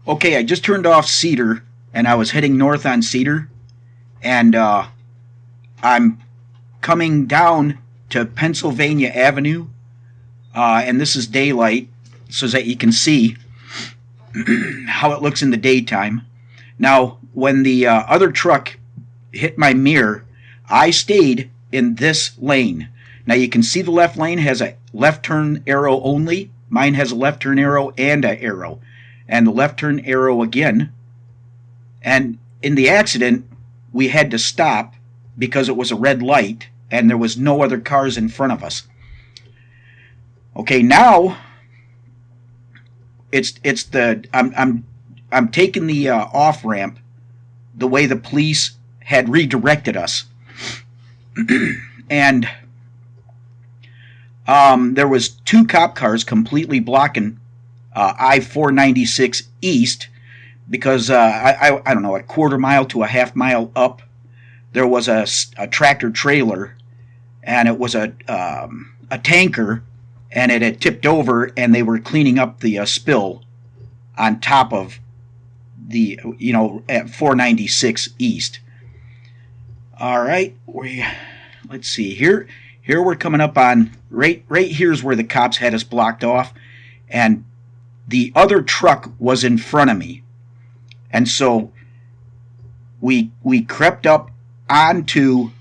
Okay, I just turned off Cedar and I was heading north on Cedar, and I'm coming down to Pennsylvania Avenue, and this is daylight so that you can see how it looks in the daytime. Now, when the other truck hit my mirror, I stayed in this lane. Now you can see the left lane has a left turn arrow only. Mine has a left turn arrow and an arrow. And the left turn arrow again. And in the accident, we had to stop because it was a red light and there was no other cars in front of us. Okay, now it's the I'm taking the off ramp the way the police had redirected us, and there was two cop cars completely blocking I-496 east because I don't know, a quarter mile to a half mile up there was a tractor trailer, and it was a tanker, and it had tipped over, and they were cleaning up the spill on top of the at 496 east. All right, let's see here. Here we're coming up on right here's where the cops had us blocked off, and the other truck was in front of me, and so we crept up onto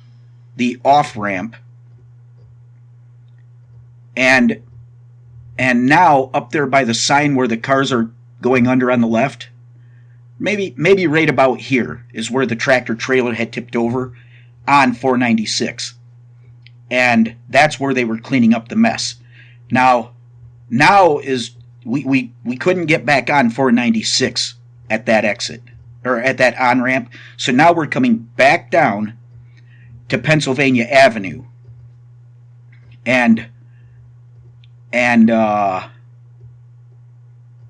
the off ramp, and now up there by the sign where the cars are going under on the left, maybe right about here is where the tractor trailer had tipped over on 496, and that's where they were cleaning up the mess. Now is we couldn't get back on 496 at that exit or at that on ramp, so now we're coming back down to Pennsylvania Avenue, and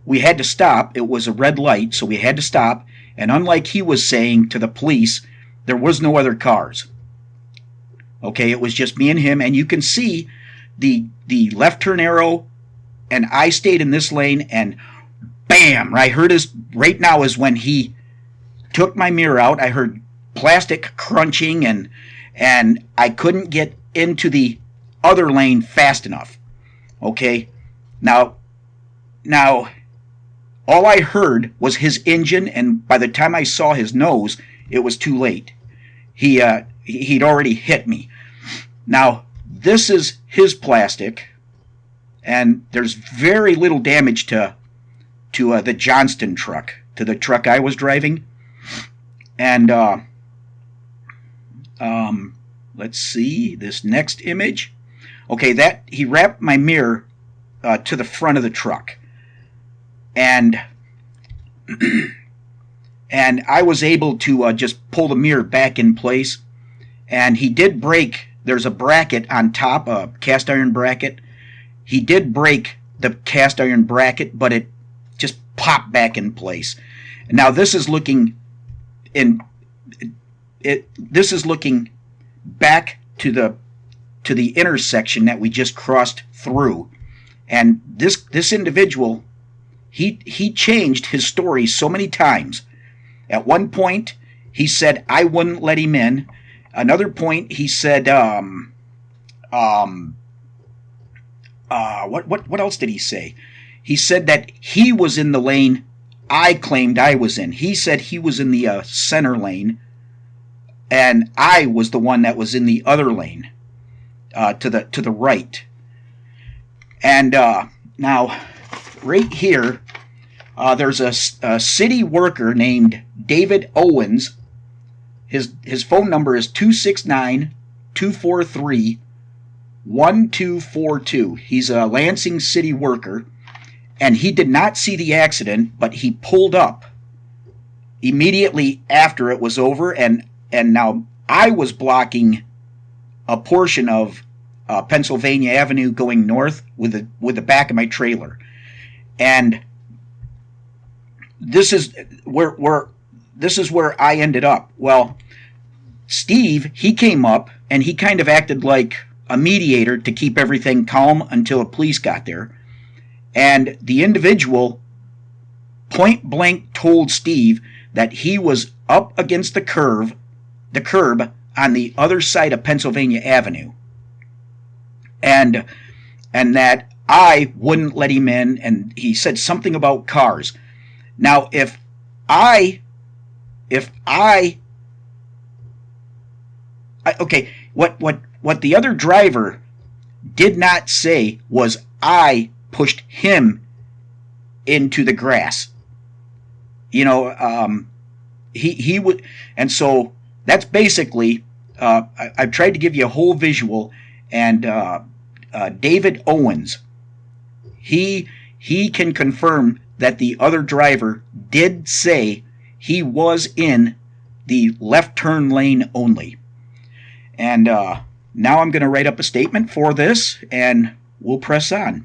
we had to stop. It was a red light, so we had to stop. And unlike he was saying to the police, there was no other cars. Okay, it was just me and him, and you can see the left turn arrow, and I stayed in this lane, and bam! I heard right now is when he took my mirror out. I heard plastic crunching, and I couldn't get into the other lane fast enough. Okay, now all I heard was his engine, and by the time I saw his nose, it was too late. He'd already hit me. Now, this is his plastic, and there's very little damage to the Johnston truck, to the truck I was driving. And let's see this next image. Okay, that he wrapped my mirror to the front of the truck, and I was able to just pull the mirror back in place. And he did break. There's a bracket on top, a cast iron bracket. He did break the cast iron bracket, but it just popped back in place. Now this is looking This is looking back to the intersection that we just crossed through, and this individual, he changed his story so many times. At one point, he said I wouldn't let him in. Another point, he said, what else did he say? He said that he was in the lane I claimed I was in. He said he was in the center lane, and I was the one that was in the other lane, to the right. And now, right here, there's a city worker named David Owens. His phone number is 269-243-1242. He's a Lansing city worker, and he did not see the accident, but he pulled up immediately after it was over, and now I was blocking a portion of Pennsylvania Avenue going north with the back of my trailer, and this is where I ended up. Well, Steve, he came up and he kind of acted like a mediator to keep everything calm until the police got there. And the individual point blank told Steve that he was up against the curb on the other side of Pennsylvania Avenue, and that I wouldn't let him in, and he said something about cars. Now, okay, what the other driver did not say was I pushed him into the grass. He would, and so that's basically. I've tried to give you a whole visual, and David Owens, he can confirm that the other driver did say he was in the left turn lane only. And now I'm going to write up a statement for this, and we'll press on.